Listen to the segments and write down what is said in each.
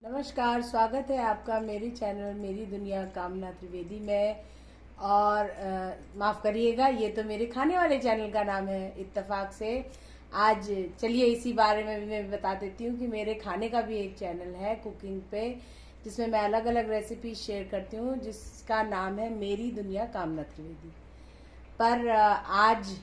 नमस्कार, स्वागत है आपका मेरे चैनल मेरी दुनिया कामना त्रिवेदी में। और माफ़ करिएगा, ये तो मेरे खाने वाले चैनल का नाम है इत्तेफाक से। आज चलिए इसी बारे में भी मैं बता देती हूँ कि मेरे खाने का भी एक चैनल है कुकिंग पे, जिसमें मैं अलग अलग रेसिपी शेयर करती हूँ, जिसका नाम है मेरी दुनिया कामना त्रिवेदी। पर आज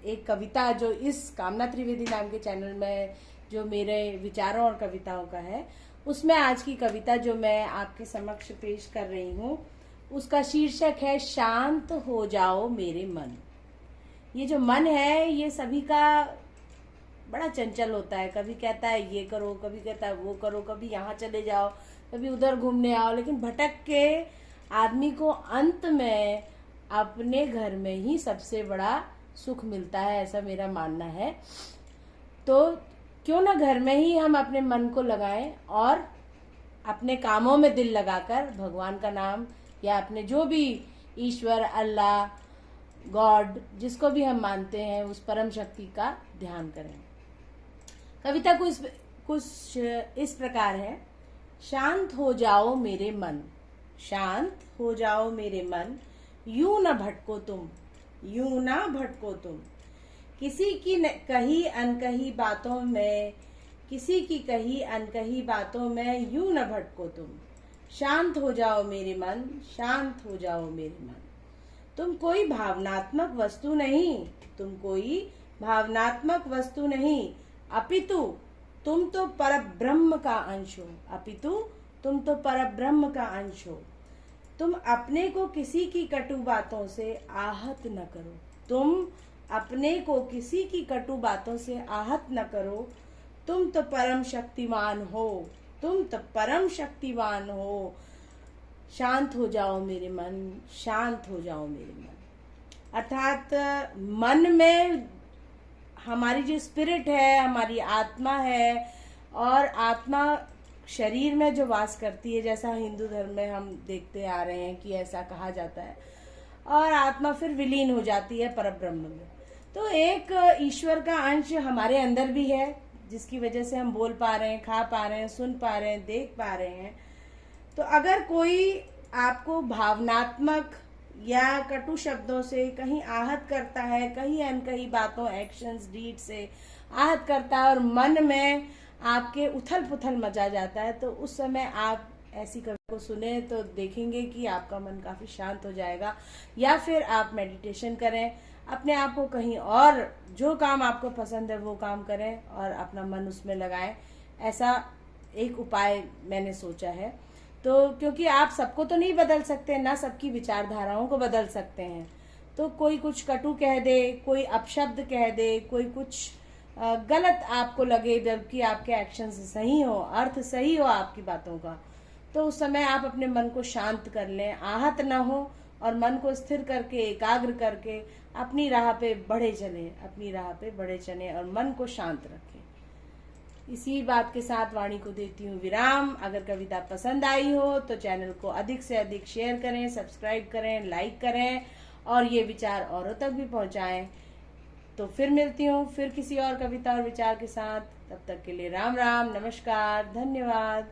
एक कविता जो इस कामना त्रिवेदी नाम के चैनल में जो मेरे विचारों और कविताओं का है, उसमें आज की कविता जो मैं आपके समक्ष पेश कर रही हूँ, उसका शीर्षक है शांत हो जाओ मेरे मन। ये जो मन है ये सभी का बड़ा चंचल होता है। कभी कहता है ये करो, कभी कहता है वो करो, कभी यहाँ चले जाओ, कभी उधर घूमने आओ, लेकिन भटक के आदमी को अंत में अपने घर में ही सबसे बड़ा सुख मिलता है, ऐसा मेरा मानना है। तो क्यों ना घर में ही हम अपने मन को लगाएं और अपने कामों में दिल लगाकर भगवान का नाम या अपने जो भी ईश्वर, अल्लाह, गॉड, जिसको भी हम मानते हैं, उस परम शक्ति का ध्यान करें। कविता कुछ इस प्रकार है। शांत हो जाओ मेरे मन, शांत हो जाओ मेरे मन, यूं न भटको तुम, यूं ना भटको तुम। किसी की कही अनकही बातों में, किसी की कही अनकही बातों में यूं न भटको तुम। शांत हो जाओ मेरे मन, शांत हो जाओ मेरे मन। तुम कोई भावनात्मक वस्तु नहीं, तुम कोई भावनात्मक वस्तु नहीं, अपितु तुम तो परब्रह्म का अंश हो, अपितु तुम तो परब्रह्म का अंश हो। तुम अपने को किसी की कटु बातों से आहत न करो, तुम अपने को किसी की कटु बातों से आहत न करो। तुम तो परम शक्तिमान हो, तुम तो परम शक्तिमान हो। शांत हो जाओ मेरे मन, शांत हो जाओ मेरे मन। अर्थात मन में हमारी जो स्पिरिट है, हमारी आत्मा है, और आत्मा शरीर में जो वास करती है, जैसा हिंदू धर्म में हम देखते आ रहे हैं कि ऐसा कहा जाता है, और आत्मा फिर विलीन हो जाती है परब्रह्म में। तो एक ईश्वर का अंश हमारे अंदर भी है, जिसकी वजह से हम बोल पा रहे हैं, खा पा रहे हैं, सुन पा रहे हैं, देख पा रहे हैं। तो अगर कोई आपको भावनात्मक या कटु शब्दों से कहीं आहत करता है, कहीं अनकही बातों, एक्शंस, डीड से आहत करता है, और मन में आपके उथल पुथल मचा जाता है, तो उस समय आप ऐसी कविता को सुने तो देखेंगे कि आपका मन काफी शांत हो जाएगा। या फिर आप मेडिटेशन करें, अपने आप को कहीं और, जो काम आपको पसंद है वो काम करें और अपना मन उसमें लगाएं। ऐसा एक उपाय मैंने सोचा है। तो क्योंकि आप सबको तो नहीं बदल सकते, ना सबकी विचारधाराओं को बदल सकते हैं। तो कोई कुछ कटु कह दे, कोई अपशब्द कह दे, कोई कुछ गलत आपको लगे, जबकि आपके एक्शंस सही हो, अर्थ सही हो आपकी बातों का, तो उस समय आप अपने मन को शांत कर लें, आहत ना हो, और मन को स्थिर करके, एकाग्र करके अपनी राह पे बढ़े चलें, अपनी राह पे बढ़े चलें और मन को शांत रखें। इसी बात के साथ वाणी को देती हूँ विराम। अगर कविता पसंद आई हो तो चैनल को अधिक से अधिक शेयर करें, सब्सक्राइब करें, लाइक करें, और ये विचार औरों तक भी पहुंचाएं। तो फिर मिलती हूँ फिर किसी और कविता और विचार के साथ। तब तक के लिए राम राम, नमस्कार, धन्यवाद।